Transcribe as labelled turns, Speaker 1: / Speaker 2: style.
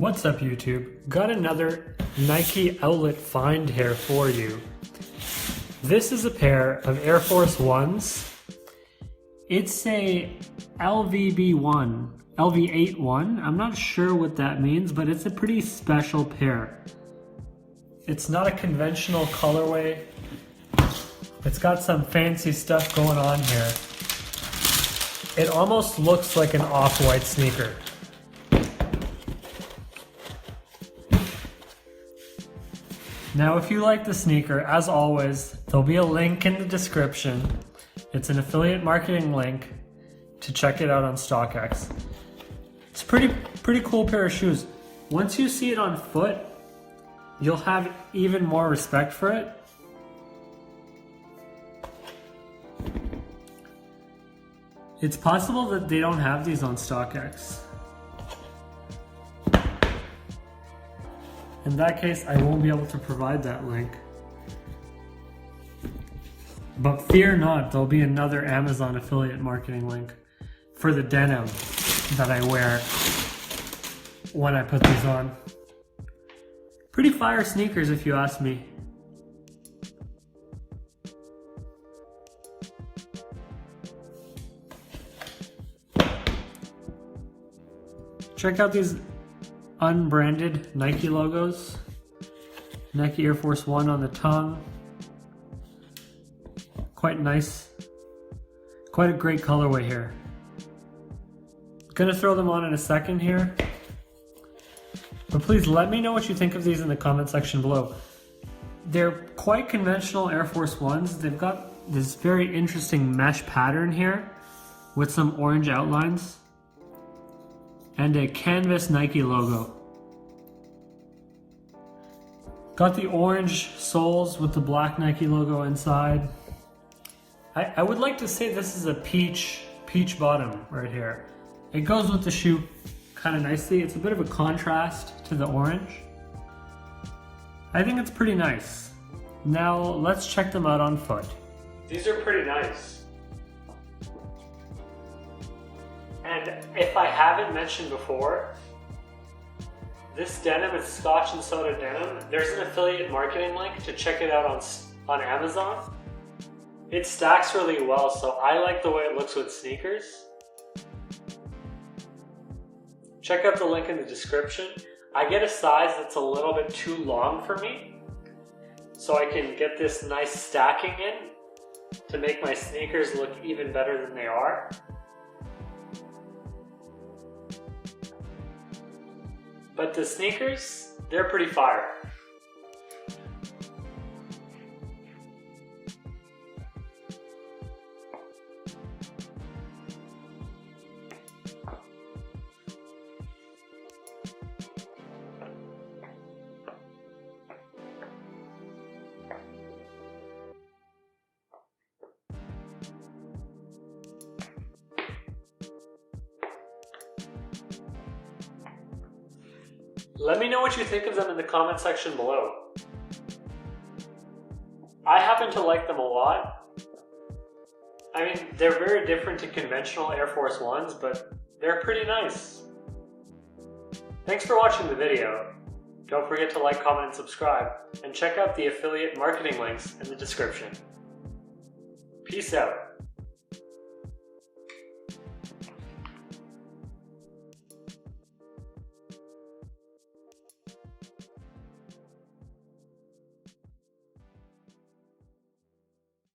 Speaker 1: What's up YouTube? Got another Nike outlet find here for you. This is a pair of Air Force Ones. It's a LV81. I'm not sure what that means, but it's a pretty special pair. It's not a conventional colorway. It's got some fancy stuff going on here. It almost looks like an off-white sneaker. Now, if you like the sneaker, as always, there'll be a link in the description. It's an affiliate marketing link to check it out on StockX. It's a pretty cool pair of shoes. Once you see it on foot, you'll have even more respect for it. It's possible that they don't have these on StockX. In that case, I won't be able to provide that link. But fear not, there'll be another Amazon affiliate marketing link for the denim that I wear when I put these on. Pretty fire sneakers if you ask me. Check out these unbranded Nike logos. Nike Air Force One on the tongue. Quite nice. Quite a great colorway here. Gonna throw them on in a second here. But please let me know what you think of these in the comment section below. They're quite conventional Air Force Ones. They've got this very interesting mesh pattern here with some orange outlines and a canvas Nike logo. Got the orange soles with the black Nike logo inside. I would like to say this is a peach bottom right here. It goes with the shoe kind of nicely. It's a bit of a contrast to the orange. I think it's pretty nice. Now let's check them out on foot. These are pretty nice. And if I haven't mentioned before, this denim is Scotch and Soda denim. There's an affiliate marketing link to check it out on Amazon. It stacks really well, so I like the way it looks with sneakers. Check out the link in the description. I get a size that's a little bit too long for me, so I can get this nice stacking in to make my sneakers look even better than they are. But the sneakers, they're pretty fire. Let me know what you think of them in the comment section below. I happen to like them a lot. I mean, they're very different to conventional Air Force Ones, but they're pretty nice. Thanks for watching the video. Don't forget to like, comment, and subscribe, and check out the affiliate marketing links in the description. Peace out.